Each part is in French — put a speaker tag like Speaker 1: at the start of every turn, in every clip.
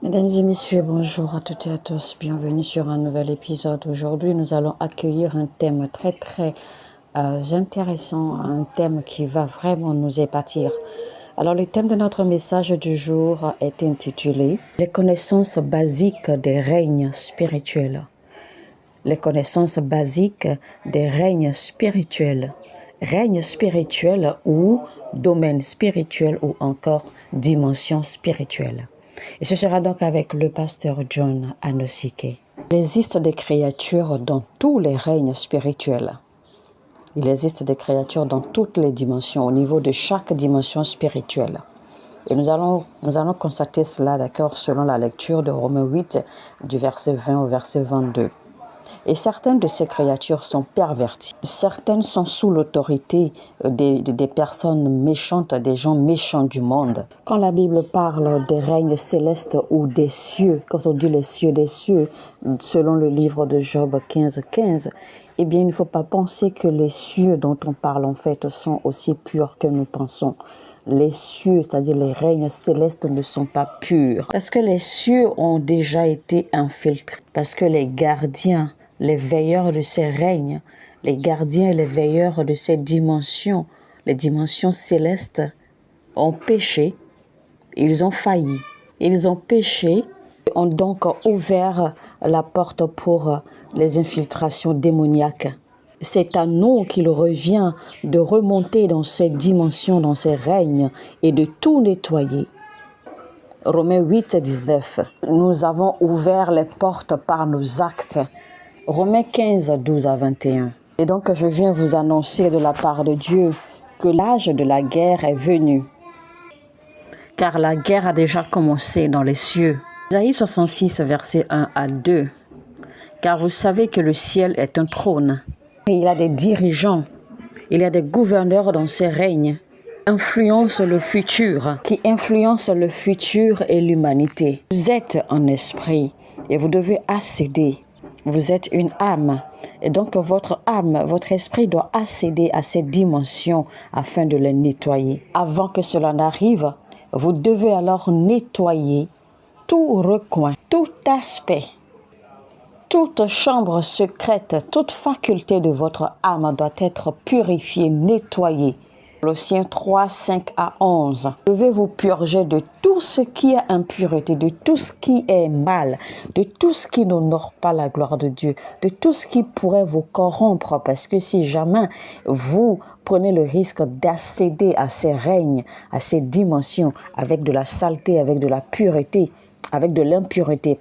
Speaker 1: Mesdames et messieurs, bonjour à toutes et à tous. Bienvenue sur un nouvel épisode. Aujourd'hui, nous allons accueillir un thème très intéressant, un thème qui va vraiment nous épatir. Alors, le thème de notre message du jour est intitulé « Les connaissances basiques des règnes spirituels ». Les connaissances basiques des règnes spirituels. Règne spirituel ou domaine spirituel ou encore dimension spirituelle. Et ce sera donc avec le pasteur John Anosike. Il existe des créatures dans tous les règnes spirituels. Il existe des créatures dans toutes les dimensions, au niveau de chaque dimension spirituelle. Et nous allons constater cela, d'accord, selon la lecture de Romains 8, du verset 20 au verset 22. Et certaines de ces créatures sont perverties. Certaines sont sous l'autorité des personnes méchantes, des gens méchants du monde. Quand la Bible parle des règnes célestes ou des cieux, quand on dit les cieux des cieux, selon le livre de Job 15, eh bien, il ne faut pas penser que les cieux dont on parle en fait sont aussi purs que nous pensons. Les cieux, c'est-à-dire les règnes célestes, ne sont pas purs. Parce que les cieux ont déjà été infiltrés. Parce que les gardiens, les veilleurs de ces règnes, les gardiens et les veilleurs de ces dimensions, les dimensions célestes, ont péché, ils ont failli. Ils ont péché, ont donc ouvert la porte pour les infiltrations démoniaques. C'est à nous qu'il revient de remonter dans ces dimensions, dans ces règnes et de tout nettoyer. Romains 8, 19. Nous avons ouvert les portes par nos actes. Romains 15, 12 à 21. Et donc je viens vous annoncer de la part de Dieu que l'âge de la guerre est venu. Car la guerre a déjà commencé dans les cieux. Isaïe 66, versets 1 à 2. Car vous savez que le ciel est un trône. Et il y a des dirigeants, il y a des gouverneurs dans ces règnes, qui influencent le futur et l'humanité. Vous êtes un esprit et vous devez accéder. Vous êtes une âme et donc votre âme, votre esprit doit accéder à ces dimensions afin de les nettoyer. Avant que cela n'arrive, vous devez alors nettoyer tout recoin, tout aspect. Toute chambre secrète, toute faculté de votre âme doit être purifiée, nettoyée. Colossiens 3, 5 à 11. Vous devez vous purger de tout ce qui est impureté, de tout ce qui est mal, de tout ce qui n'honore pas la gloire de Dieu, de tout ce qui pourrait vous corrompre. Parce que si jamais vous prenez le risque d'accéder à ces règnes, à ces dimensions, avec de la saleté, avec de la pureté, avec de l'impureté,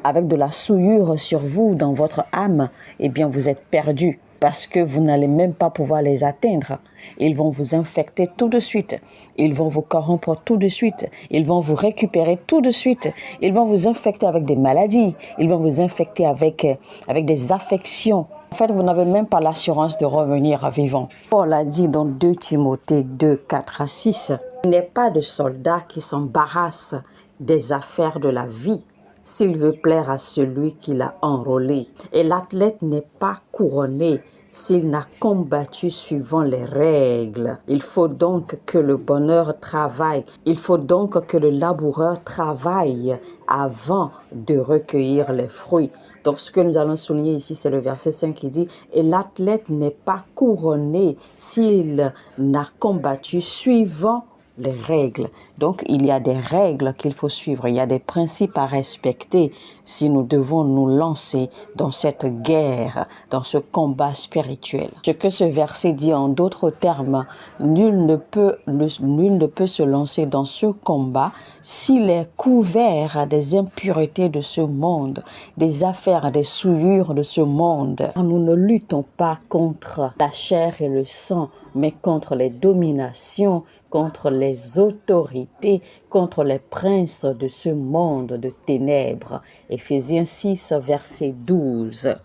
Speaker 1: avec de la souillure sur vous, dans votre âme, eh bien vous êtes perdu parce que vous n'allez même pas pouvoir les atteindre. Ils vont vous infecter tout de suite. Ils vont vous corrompre tout de suite. Ils vont vous récupérer tout de suite. Ils vont vous infecter avec des maladies. Ils vont vous infecter avec des affections. En fait, vous n'avez même pas l'assurance de revenir vivant. Paul a dit dans 2 Timothée 2, 4 à 6, « Il n'est pas de soldat qui s'embarrasse des affaires de la vie, s'il veut plaire à celui qui l'a enrôlé. Et l'athlète n'est pas couronné s'il n'a combattu suivant les règles. Il faut donc que le bonheur travaille. Il faut donc que le laboureur travaille avant de recueillir les fruits. » Donc ce que nous allons souligner ici, c'est le verset 5 qui dit « Et l'athlète n'est pas couronné s'il n'a combattu suivant les règles. » Donc, il y a des règles qu'il faut suivre, il y a des principes à respecter si nous devons nous lancer dans cette guerre, dans ce combat spirituel. Ce que ce verset dit en d'autres termes, nul ne peut se lancer dans ce combat s'il est couvert des impuretés de ce monde, des affaires, des souillures de ce monde. Nous ne luttons pas contre la chair et le sang, mais contre les dominations, contre les autorités, contre les princes de ce monde de ténèbres. Éphésiens 6, verset 12.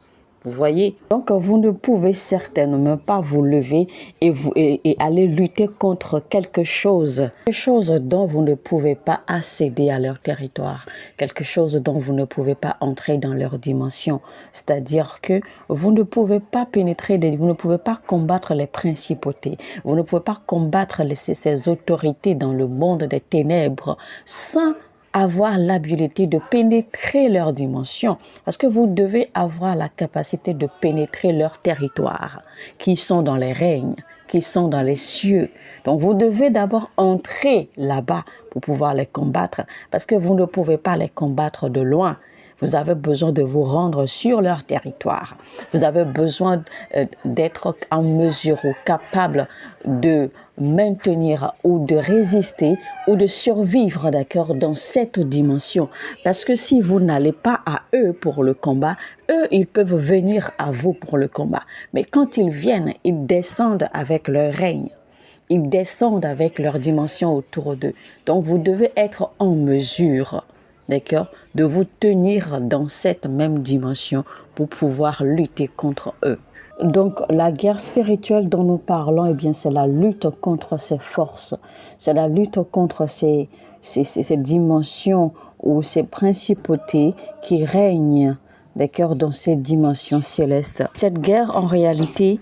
Speaker 1: Vous voyez? Donc, vous ne pouvez certainement pas vous lever et aller lutter contre quelque chose dont vous ne pouvez pas accéder à leur territoire, quelque chose dont vous ne pouvez pas entrer dans leur dimension. C'est-à-dire que vous ne pouvez pas pénétrer, vous ne pouvez pas combattre les principautés, vous ne pouvez pas combattre ces autorités dans le monde des ténèbres sans avoir l'habilité de pénétrer leurs dimensions, parce que vous devez avoir la capacité de pénétrer leur territoire, qui sont dans les règnes, qui sont dans les cieux. Donc vous devez d'abord entrer là-bas pour pouvoir les combattre, parce que vous ne pouvez pas les combattre de loin. Vous avez besoin de vous rendre sur leur territoire. Vous avez besoin d'être en mesure ou capable de maintenir ou de résister ou de survivre, d'accord, dans cette dimension. Parce que si vous n'allez pas à eux pour le combat, eux, ils peuvent venir à vous pour le combat. Mais quand ils viennent, ils descendent avec leur règne. Ils descendent avec leur dimension autour d'eux. Donc, vous devez être en mesure, d'accord, de vous tenir dans cette même dimension pour pouvoir lutter contre eux. Donc, la guerre spirituelle dont nous parlons, eh bien, c'est la lutte contre ces forces. C'est la lutte contre ces dimensions ou ces principautés qui règnent, d'accord, dans ces dimensions célestes. Cette guerre, en réalité,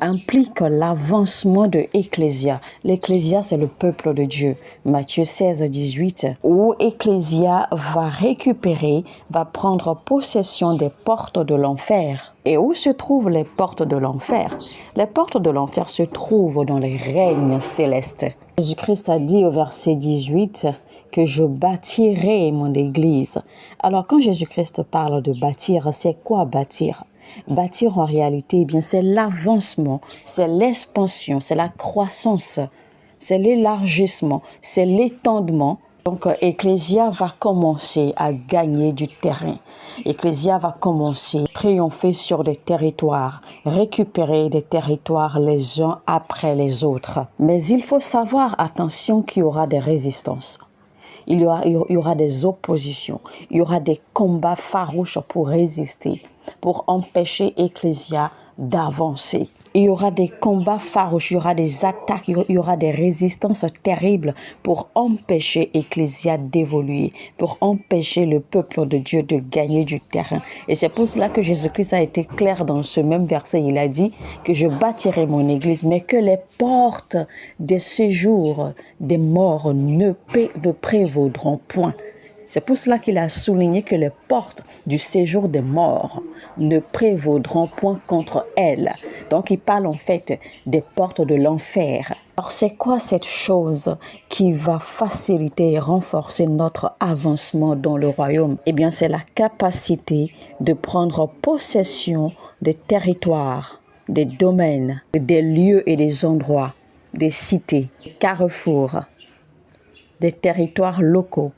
Speaker 1: implique l'avancement de Ecclésia. L'Ecclésia, c'est le peuple de Dieu. Matthieu 16, 18, où Ecclésia va récupérer, va prendre possession des portes de l'enfer. Et où se trouvent les portes de l'enfer? Les portes de l'enfer se trouvent dans les règnes célestes. Jésus-Christ a dit au verset 18 que je bâtirai mon église. Alors quand Jésus-Christ parle de bâtir, c'est quoi bâtir? Bâtir en réalité, eh bien, c'est l'avancement, c'est l'expansion, c'est la croissance, c'est l'élargissement, c'est l'étendement. Donc, Ecclésia va commencer à gagner du terrain. Ecclésia va commencer à triompher sur des territoires, récupérer des territoires les uns après les autres. Mais il faut savoir, attention, qu'il y aura des résistances. Il y aura des oppositions, il y aura des combats farouches pour résister, pour empêcher Ecclésia d'avancer. Il y aura des combats farouches, il y aura des attaques, il y aura des résistances terribles pour empêcher Ecclésia d'évoluer, pour empêcher le peuple de Dieu de gagner du terrain. Et c'est pour cela que Jésus-Christ a été clair dans ce même verset. Il a dit que je bâtirai mon église, mais que les portes des séjours des morts ne prévaudront point. C'est pour cela qu'il a souligné que les portes du séjour des morts ne prévaudront point contre elles. Donc, il parle en fait des portes de l'enfer. Alors, c'est quoi cette chose qui va faciliter et renforcer notre avancement dans le royaume? Eh bien, c'est la capacité de prendre possession des territoires, des domaines, des lieux et des endroits, des cités, des carrefours, des territoires locaux,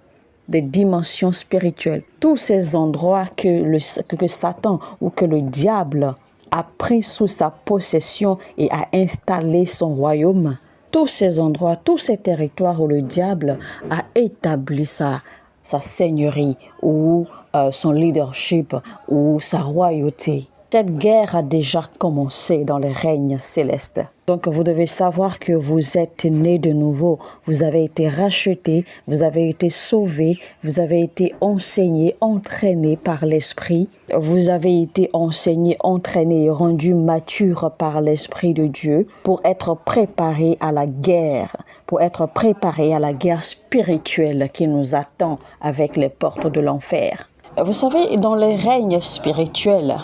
Speaker 1: des dimensions spirituelles, tous ces endroits que Satan ou que le diable a pris sous sa possession et a installé son royaume, tous ces endroits, tous ces territoires où le diable a établi sa seigneurie ou son leadership ou sa royauté. Cette guerre a déjà commencé dans les règnes célestes. Donc vous devez savoir que vous êtes nés de nouveau, vous avez été rachetés, vous avez été sauvés, vous avez été enseignés, entraînés par l'Esprit. Vous avez été enseignés, entraînés et rendus matures par l'Esprit de Dieu pour être préparés à la guerre, pour être préparés à la guerre spirituelle qui nous attend avec les portes de l'enfer. Vous savez, dans les règnes spirituels,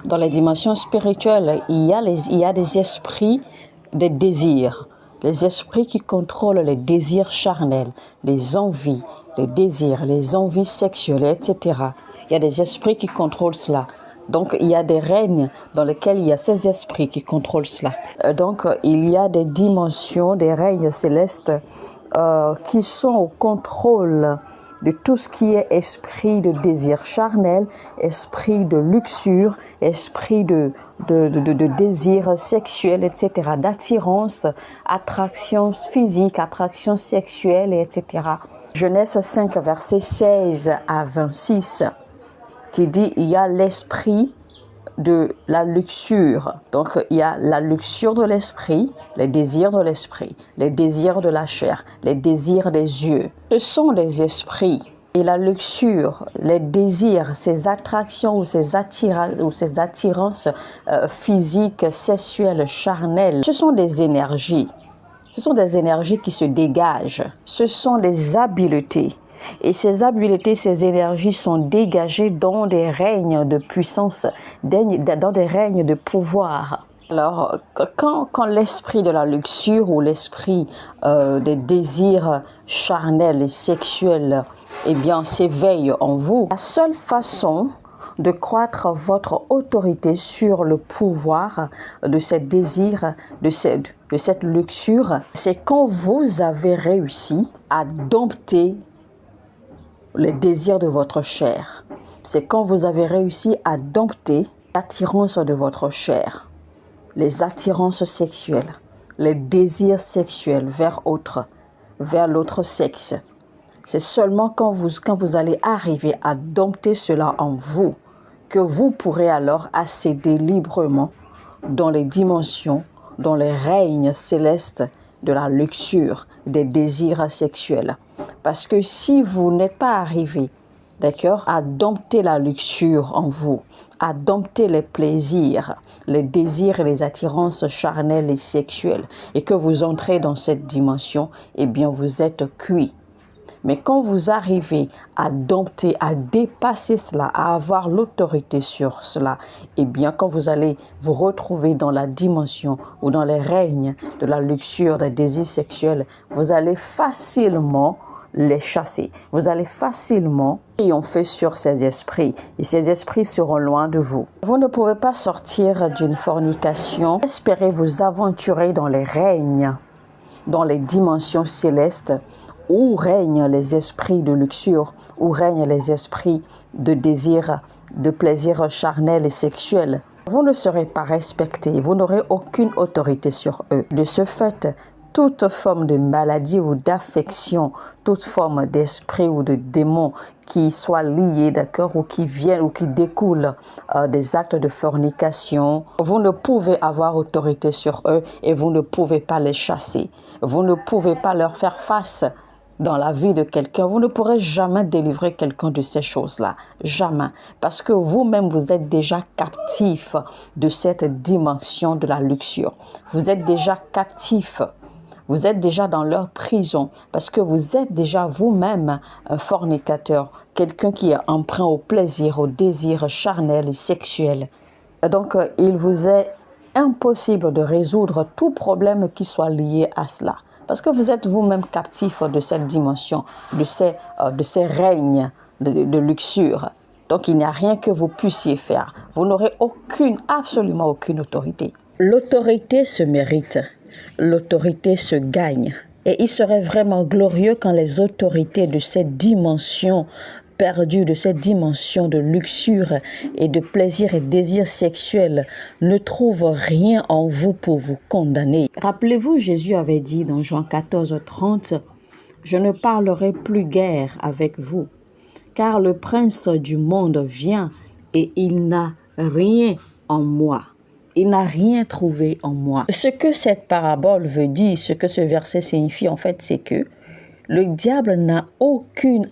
Speaker 1: dans les dimensions spirituelles, il y a des esprits, des désirs. Les esprits qui contrôlent les désirs charnels, les envies, les désirs, les envies sexuelles, etc. Il y a des esprits qui contrôlent cela. Donc, il y a des règnes dans lesquels il y a ces esprits qui contrôlent cela. Donc, il y a des dimensions, des règnes célestes qui sont au contrôle de tout ce qui est esprit de désir charnel, esprit de luxure, esprit de désir sexuel, etc., d'attirance, attraction physique, attraction sexuelle, etc. Genèse 5, versets 16 à 26, qui dit, il y a l'esprit de la luxure. Donc, il y a la luxure de l'esprit, les désirs de l'esprit, les désirs de la chair, les désirs des yeux. Ce sont des esprits. Et la luxure, les désirs, ces attractions ou ces attirances physiques, sexuelles, charnelles, ce sont des énergies. Ce sont des énergies qui se dégagent. Ce sont des habiletés. Et ces habiletés, ces énergies sont dégagées dans des règnes de puissance, dans des règnes de pouvoir. Alors, quand l'esprit de la luxure ou l'esprit des désirs charnels et sexuels, eh bien, s'éveille en vous, la seule façon de croître votre autorité sur le pouvoir de ces désirs, de cette luxure, c'est quand vous avez réussi à dompter les désirs de votre chair. C'est quand vous avez réussi à dompter l'attirance de votre chair, les attirances sexuelles, les désirs sexuels vers l'autre sexe. C'est seulement quand vous allez arriver à dompter cela en vous que vous pourrez alors accéder librement dans les dimensions, dans les règnes célestes de la luxure, des désirs sexuels. Parce que si vous n'êtes pas arrivé, d'accord, à dompter la luxure en vous, à dompter les plaisirs, les désirs et les attirances charnelles et sexuelles, et que vous entrez dans cette dimension, eh bien vous êtes cuit. Mais quand vous arrivez à dompter, à dépasser cela, à avoir l'autorité sur cela, eh bien quand vous allez vous retrouver dans la dimension ou dans les règnes de la luxure, des désirs sexuels, vous allez facilement les chasser. Vous allez facilement triompher sur ces esprits et ces esprits seront loin de vous. Vous ne pouvez pas sortir d'une fornication, espérez vous aventurer dans les règnes, dans les dimensions célestes où règnent les esprits de luxure, où règnent les esprits de désir, de plaisir charnel et sexuel. Vous ne serez pas respecté, vous n'aurez aucune autorité sur eux. De ce fait, toute forme de maladie ou d'affection, toute forme d'esprit ou de démon qui soit lié, d'accord, ou qui viennent ou qui découlent des actes de fornication, vous ne pouvez avoir autorité sur eux et vous ne pouvez pas les chasser. Vous ne pouvez pas leur faire face dans la vie de quelqu'un. Vous ne pourrez jamais délivrer quelqu'un de ces choses-là. Jamais. Parce que vous-même, vous êtes déjà captif de cette dimension de la luxure. Vous êtes déjà captif. Vous êtes déjà dans leur prison parce que vous êtes déjà vous-même un fornicateur, quelqu'un qui est emprunt au plaisir, au désir charnel et sexuel. Donc, il vous est impossible de résoudre tout problème qui soit lié à cela. Parce que vous êtes vous-même captif de cette dimension, de ces règnes de luxure. Donc, il n'y a rien que vous puissiez faire. Vous n'aurez absolument aucune autorité. L'autorité se mérite. L'autorité se gagne. Et il serait vraiment glorieux quand les autorités de cette dimension perdue, de cette dimension de luxure et de plaisir et désir sexuel ne trouvent rien en vous pour vous condamner. Rappelez-vous, Jésus avait dit dans Jean 14:30, « Je ne parlerai plus guère avec vous, car le prince du monde vient et il n'a rien en moi. » Il n'a rien trouvé en moi. Ce que cette parabole veut dire, ce que ce verset signifie en fait, c'est que le diable n'a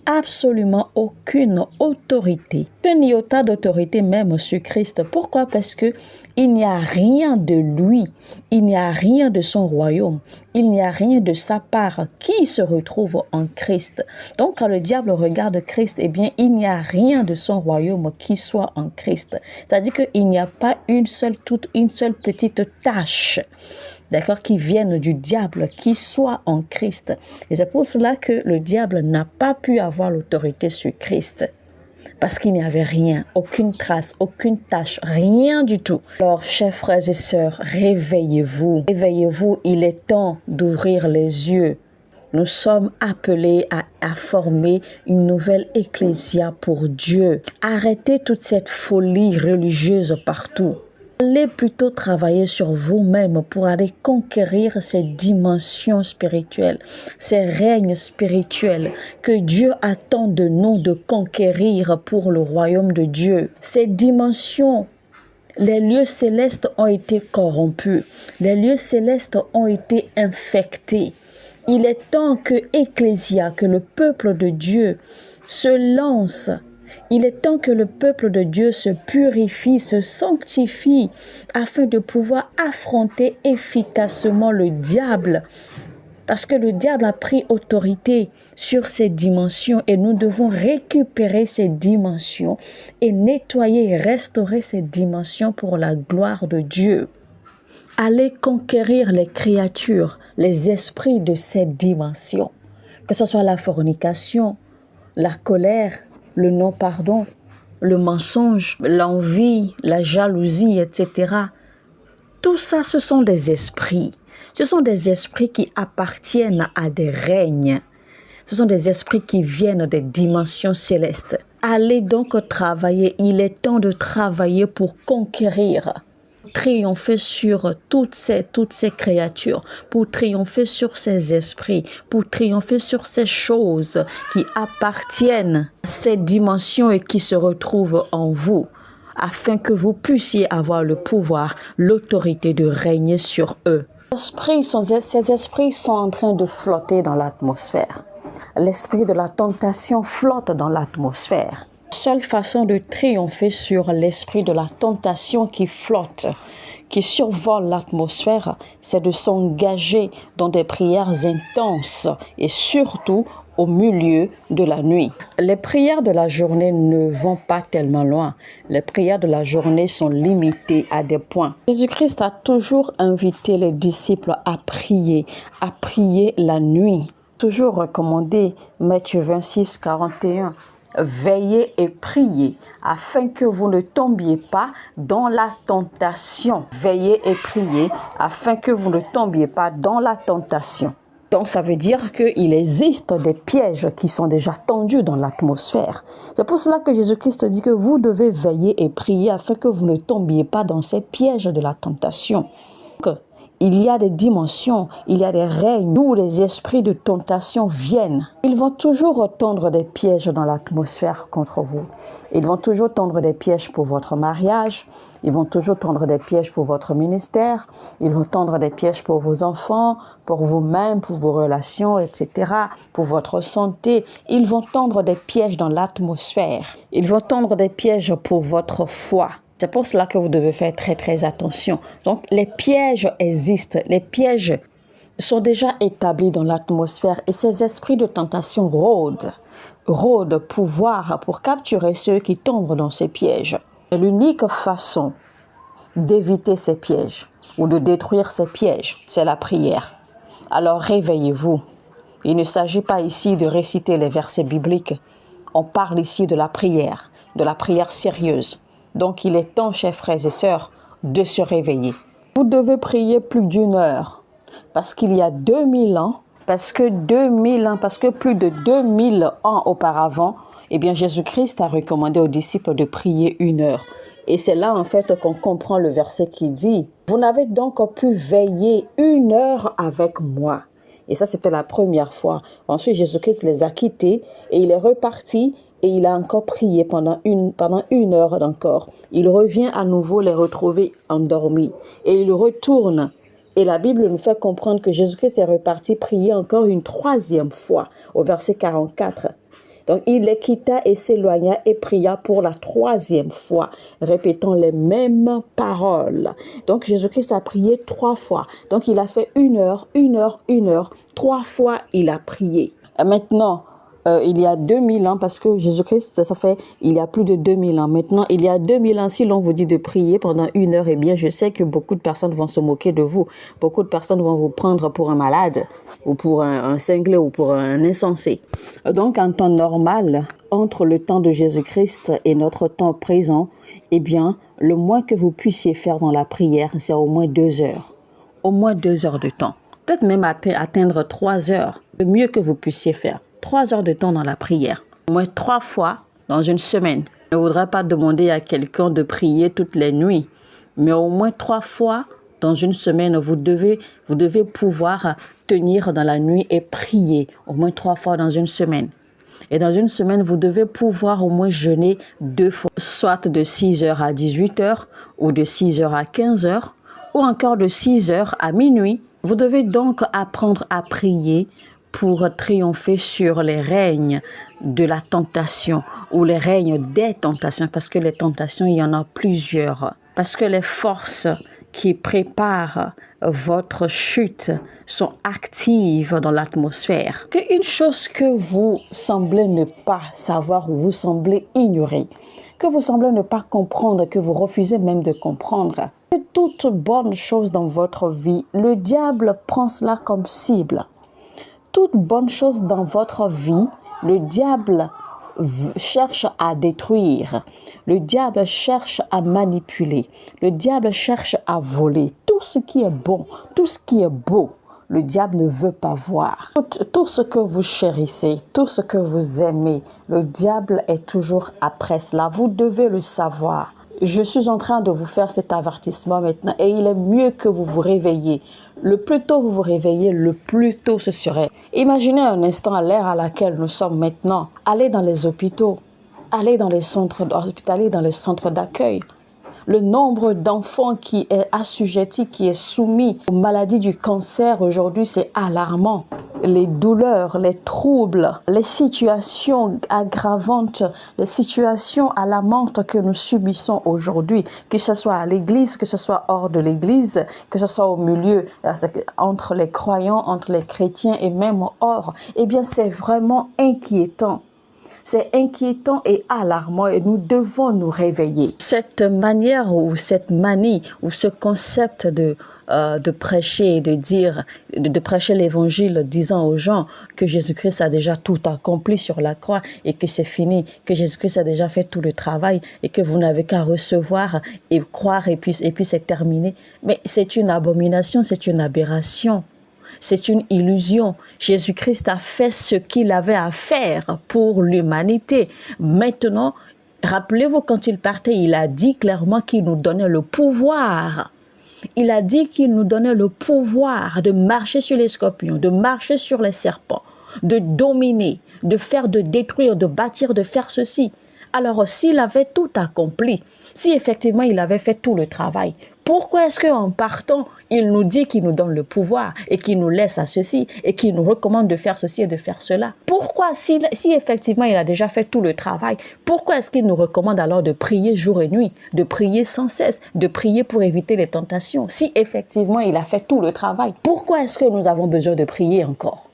Speaker 1: absolument aucune autorité, un iota d'autorité même sur Christ. Pourquoi? Parce que il n'y a rien de lui, il n'y a rien de son royaume, il n'y a rien de sa part qui se retrouve en Christ. Donc quand le diable regarde Christ, eh bien il n'y a rien de son royaume qui soit en Christ. C'est-à-dire qu'il n'y a pas une seule petite tâche, d'accord, qui viennent du diable, qui soit en Christ. Et c'est pour cela que le diable n'a pas pu avoir l'autorité sur Christ. Parce qu'il n'y avait rien, aucune trace, aucune tâche, rien du tout. Alors, chers frères et sœurs, réveillez-vous. Réveillez-vous, il est temps d'ouvrir les yeux. Nous sommes appelés à former une nouvelle ecclésia pour Dieu. Arrêtez toute cette folie religieuse partout. Allez plutôt travailler sur vous-même pour aller conquérir ces dimensions spirituelles, ces règnes spirituels que Dieu attend de nous de conquérir pour le royaume de Dieu. Ces dimensions, les lieux célestes ont été corrompus, les lieux célestes ont été infectés. Il est temps que Ecclésia, que le peuple de Dieu se lance. Il est temps que le peuple de Dieu se purifie, se sanctifie, afin de pouvoir affronter efficacement le diable. Parce que le diable a pris autorité sur ces dimensions et nous devons récupérer ces dimensions et nettoyer et restaurer ces dimensions pour la gloire de Dieu. Allez conquérir les créatures, les esprits de ces dimensions, que ce soit la fornication, la colère, le non-pardon, le mensonge, l'envie, la jalousie, etc. Tout ça, ce sont des esprits. Ce sont des esprits qui appartiennent à des règnes. Ce sont des esprits qui viennent des dimensions célestes. Allez donc travailler. Il est temps de travailler pour conquérir, triompher sur toutes ces créatures, pour triompher sur ces esprits, pour triompher sur ces choses qui appartiennent à ces dimensions et qui se retrouvent en vous, afin que vous puissiez avoir le pouvoir, l'autorité de régner sur eux. Ces esprits sont en train de flotter dans l'atmosphère. L'esprit de la tentation flotte dans l'atmosphère. La seule façon de triompher sur l'esprit de la tentation qui flotte, qui survole l'atmosphère, c'est de s'engager dans des prières intenses et surtout au milieu de la nuit. Les prières de la journée ne vont pas tellement loin. Les prières de la journée sont limitées à des points. Jésus-Christ a toujours invité les disciples à prier la nuit. Toujours recommandé, Matthieu 26, 41. Veillez et priez afin que vous ne tombiez pas dans la tentation. Veillez et priez afin que vous ne tombiez pas dans la tentation. Donc, ça veut dire qu'il existe des pièges qui sont déjà tendus dans l'atmosphère. C'est pour cela que Jésus-Christ dit que vous devez veiller et prier afin que vous ne tombiez pas dans ces pièges de la tentation. Il y a des dimensions, il y a des règnes où les esprits de tentation viennent. Ils vont toujours tendre des pièges dans l'atmosphère contre vous. Ils vont toujours tendre des pièges pour votre mariage. Ils vont toujours tendre des pièges pour votre ministère. Ils vont tendre des pièges pour vos enfants, pour vous-même, pour vos relations, etc., pour votre santé. Ils vont tendre des pièges dans l'atmosphère. Ils vont tendre des pièges pour votre foi. C'est pour cela que vous devez faire très très attention. Donc les pièges existent, les pièges sont déjà établis dans l'atmosphère et ces esprits de tentation rôdent pouvoir pour capturer ceux qui tombent dans ces pièges. L'unique façon d'éviter ces pièges ou de détruire ces pièges, c'est la prière. Alors réveillez-vous. Il ne s'agit pas ici de réciter les versets bibliques. On parle ici de la prière sérieuse. Donc, il est temps, chers frères et sœurs, de se réveiller. Vous devez prier plus d'1 heure. Parce qu'il y a 2000 ans, parce que plus de 2000 ans auparavant, eh bien, Jésus-Christ a recommandé aux disciples de prier 1 heure. Et c'est là, en fait, qu'on comprend le verset qui dit « Vous n'avez donc pu veiller 1 heure avec moi. » Et ça, c'était la première fois. Ensuite, Jésus-Christ les a quittés et il est reparti. Et il a encore prié pendant une heure encore. Il revient à nouveau les retrouver endormis. Et il retourne. Et la Bible nous fait comprendre que Jésus-Christ est reparti prier encore une 3e fois, au verset 44. Donc il les quitta et s'éloigna et pria pour la 3e fois, répétant les mêmes paroles. Donc Jésus-Christ a prié 3 fois. Donc il a fait 1 heure, 1 heure, 1 heure. 3 fois il a prié. Et maintenant, il y a 2000 ans, parce que Jésus-Christ, ça fait, il y a plus de 2000 ans. Maintenant, il y a 2000 ans, si l'on vous dit de prier pendant 1 heure, eh bien, je sais que beaucoup de personnes vont se moquer de vous. Beaucoup de personnes vont vous prendre pour un malade, ou pour un cinglé, ou pour un insensé. Donc, en temps normal, entre le temps de Jésus-Christ et notre temps présent, eh bien, le moins que vous puissiez faire dans la prière, c'est au moins 2 heures. Au moins 2 heures de temps. Peut-être même atteindre 3 heures. Le mieux que vous puissiez faire. 3 heures de temps dans la prière. Au moins 3 fois dans une semaine. Je ne voudrais pas demander à quelqu'un de prier toutes les nuits. Mais au moins 3 fois dans une semaine, vous devez pouvoir tenir dans la nuit et prier. Au moins 3 fois dans une semaine. Et dans une semaine, vous devez pouvoir au moins jeûner 2 fois. Soit de 6h à 18h, ou de 6h à 15h, ou encore de 6h à minuit. Vous devez donc apprendre à prier pour triompher sur les règnes de la tentation ou les règnes des tentations, parce que les tentations, il y en a plusieurs. Parce que les forces qui préparent votre chute sont actives dans l'atmosphère. Qu'une chose que vous semblez ne pas savoir ou vous semblez ignorer, que vous semblez ne pas comprendre, que vous refusez même de comprendre, que toute bonne chose dans votre vie, le diable prend cela comme cible. Toute bonne chose dans votre vie, le diable cherche à détruire. Le diable cherche à manipuler. Le diable cherche à voler. Tout ce qui est bon, tout ce qui est beau, le diable ne veut pas voir. Tout ce que vous chérissez, tout ce que vous aimez, le diable est toujours après cela. Vous devez le savoir. Je suis en train de vous faire cet avertissement maintenant et il est mieux que vous vous réveillez. Le plus tôt vous vous réveillez, le plus tôt ce serait. Imaginez un instant à l'ère à laquelle nous sommes maintenant. Allez dans les hôpitaux, allez dans les centres hospitaliers, dans les centres d'accueil. Le nombre d'enfants qui est assujetti, qui est soumis aux maladies du cancer aujourd'hui, c'est alarmant. Les douleurs, les troubles, les situations aggravantes, les situations alarmantes que nous subissons aujourd'hui, que ce soit à l'église, que ce soit hors de l'église, que ce soit au milieu, entre les croyants, entre les chrétiens et même hors, eh bien c'est vraiment inquiétant. C'est inquiétant et alarmant et nous devons nous réveiller. Cette manière ou cette manie ou ce concept de prêcher, de prêcher l'évangile disant aux gens que Jésus-Christ a déjà tout accompli sur la croix et que c'est fini, que Jésus-Christ a déjà fait tout le travail et que vous n'avez qu'à recevoir et croire et puis c'est terminé. Mais c'est une abomination, c'est une aberration. C'est une illusion. Jésus-Christ a fait ce qu'il avait à faire pour l'humanité. Maintenant, rappelez-vous quand il partait, il a dit clairement qu'il nous donnait le pouvoir. Il a dit qu'il nous donnait le pouvoir de marcher sur les scorpions, de marcher sur les serpents, de dominer, de détruire, de bâtir, de faire ceci. Alors, s'il avait tout accompli, si effectivement il avait fait tout le travail, pourquoi est-ce qu'en partant, il nous dit qu'il nous donne le pouvoir et qu'il nous laisse à ceci et qu'il nous recommande de faire ceci et de faire cela? Pourquoi, si effectivement il a déjà fait tout le travail, pourquoi est-ce qu'il nous recommande alors de prier jour et nuit, de prier sans cesse, de prier pour éviter les tentations? Si effectivement il a fait tout le travail, pourquoi est-ce que nous avons besoin de prier encore?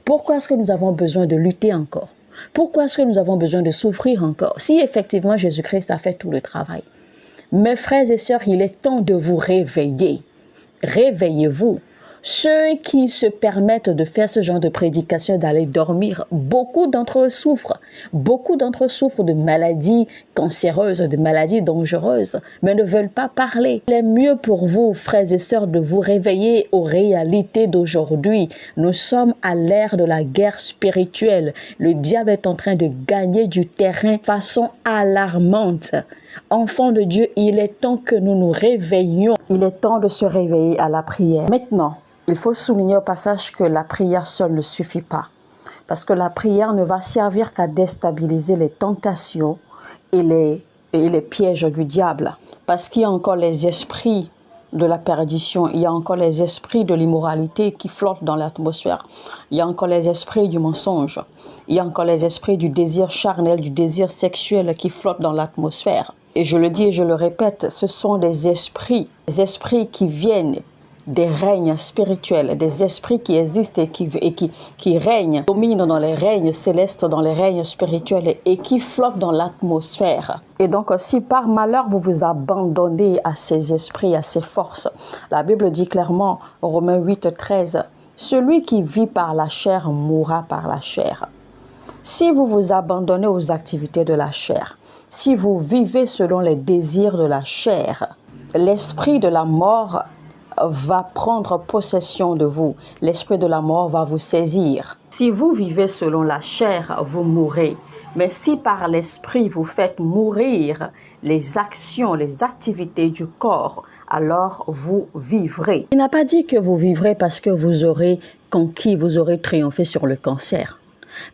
Speaker 1: Pourquoi est-ce que nous avons besoin de lutter encore? Pourquoi est-ce que nous avons besoin de souffrir encore? Si effectivement Jésus-Christ a fait tout le travail. Mes frères et sœurs, il est temps de vous réveiller. Réveillez-vous. Ceux qui se permettent de faire ce genre de prédication, d'aller dormir, beaucoup d'entre eux souffrent. Beaucoup d'entre eux souffrent de maladies cancéreuses, de maladies dangereuses, mais ne veulent pas parler. Il est mieux pour vous, frères et sœurs, de vous réveiller aux réalités d'aujourd'hui. Nous sommes à l'ère de la guerre spirituelle. Le diable est en train de gagner du terrain de façon alarmante. Enfants de Dieu, il est temps que nous nous réveillions. Il est temps de se réveiller à la prière. Maintenant, il faut souligner au passage que la prière seule ne suffit pas. Parce que la prière ne va servir qu'à déstabiliser les tentations et les pièges du diable. Parce qu'il y a encore les esprits de la perdition, il y a encore les esprits de l'immoralité qui flottent dans l'atmosphère. Il y a encore les esprits du mensonge. Il y a encore les esprits du désir charnel, du désir sexuel qui flottent dans l'atmosphère. Et je le dis et je le répète, ce sont des esprits qui viennent des règnes spirituels, des esprits qui existent et qui règnent, dominent dans les règnes célestes, dans les règnes spirituels et qui flottent dans l'atmosphère. Et donc, si par malheur vous vous abandonnez à ces esprits, à ces forces, la Bible dit clairement, Romains 8, 13, « Celui qui vit par la chair mourra par la chair ». Si vous vous abandonnez aux activités de la chair, si vous vivez selon les désirs de la chair, l'esprit de la mort va prendre possession de vous. L'esprit de la mort va vous saisir. Si vous vivez selon la chair, vous mourrez. Mais si par l'esprit vous faites mourir les actions, les activités du corps, alors vous vivrez. Il n'a pas dit que vous vivrez parce que vous aurez conquis, vous aurez triomphé sur le cancer.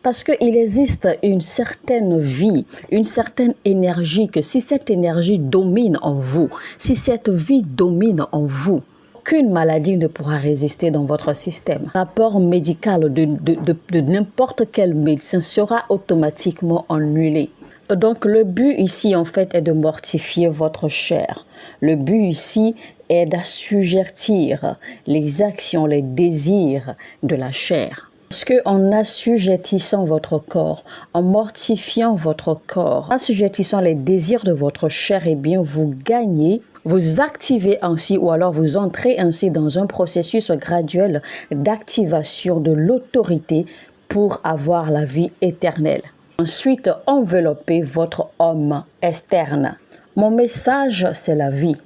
Speaker 1: Parce qu'il existe une certaine vie, une certaine énergie, que si cette énergie domine en vous, si cette vie domine en vous, aucune maladie ne pourra résister dans votre système. Le rapport médical de n'importe quel médecin sera automatiquement annulé. Donc le but ici en fait est de mortifier votre chair. Le but ici est d'assujettir les actions, les désirs de la chair. Parce qu'en assujettissant votre corps, en mortifiant votre corps, en assujettissant les désirs de votre chair, eh bien vous gagnez, vous activez ainsi ou alors vous entrez ainsi dans un processus graduel d'activation de l'autorité pour avoir la vie éternelle. Ensuite, enveloppez votre homme externe. Mon message, c'est la vie.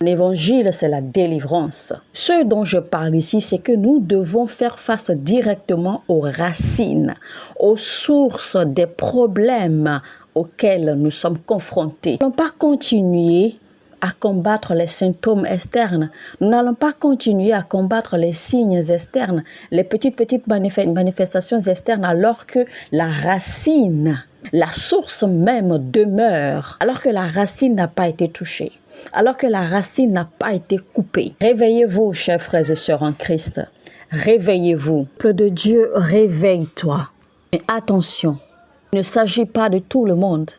Speaker 1: L'évangile, c'est la délivrance. Ce dont je parle ici, c'est que nous devons faire face directement aux racines, aux sources des problèmes auxquels nous sommes confrontés. Nous n'allons pas continuer à combattre les symptômes externes. Nous n'allons pas continuer à combattre les signes externes, les petites manifestations externes, alors que la racine, la source même demeure, alors que la racine n'a pas été touchée, alors que la racine n'a pas été coupée. Réveillez-vous, chers frères et sœurs en Christ. Réveillez-vous. Peuple de Dieu, réveille-toi. Mais attention, il ne s'agit pas de tout le monde.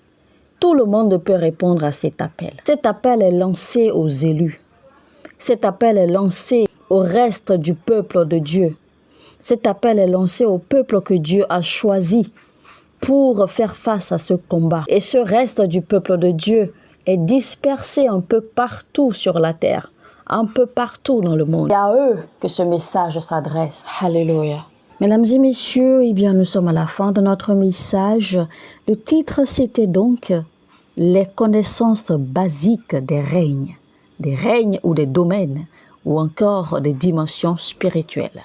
Speaker 1: Tout le monde peut répondre à cet appel. Cet appel est lancé aux élus. Cet appel est lancé au reste du peuple de Dieu. Cet appel est lancé au peuple que Dieu a choisi pour faire face à ce combat. Et ce reste du peuple de Dieu est dispersé un peu partout sur la terre, un peu partout dans le monde. C'est à eux que ce message s'adresse. Alléluia. Mesdames et messieurs, eh bien, nous sommes à la fin de notre message. Le titre, c'était donc « Les connaissances basiques des règnes ou des domaines, ou encore des dimensions spirituelles. »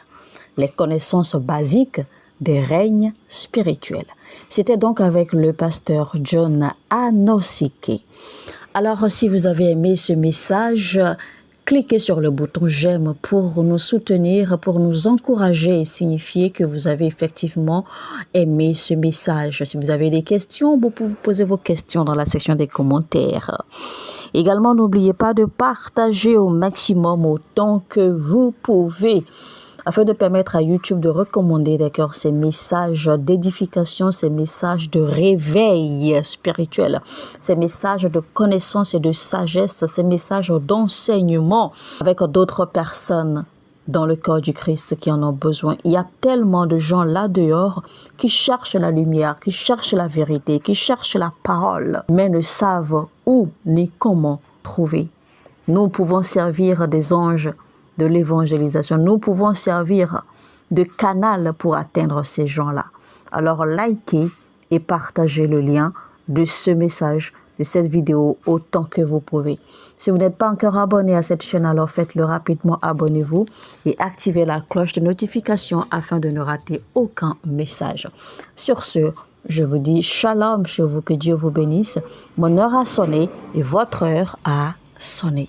Speaker 1: Les connaissances basiques des règnes spirituels. C'était donc avec le pasteur John Anosike. Alors, si vous avez aimé ce message, cliquez sur le bouton j'aime pour nous soutenir, pour nous encourager et signifier que vous avez effectivement aimé ce message. Si vous avez des questions, vous pouvez poser vos questions dans la section des commentaires. Également, n'oubliez pas de partager au maximum autant que vous pouvez, afin de permettre à YouTube de recommander d'accord ces messages d'édification, ces messages de réveil spirituel, ces messages de connaissance et de sagesse, ces messages d'enseignement avec d'autres personnes dans le corps du Christ qui en ont besoin. Il y a tellement de gens là dehors qui cherchent la lumière, qui cherchent la vérité, qui cherchent la parole, mais ne savent où ni comment trouver. Nous pouvons servir des anges de l'évangélisation. Nous pouvons servir de canal pour atteindre ces gens-là. Alors, likez et partagez le lien de ce message, de cette vidéo, autant que vous pouvez. Si vous n'êtes pas encore abonné à cette chaîne, alors faites-le rapidement, abonnez-vous et activez la cloche de notification afin de ne rater aucun message. Sur ce, je vous dis shalom chez vous, que Dieu vous bénisse. Mon heure a sonné et votre heure a sonné.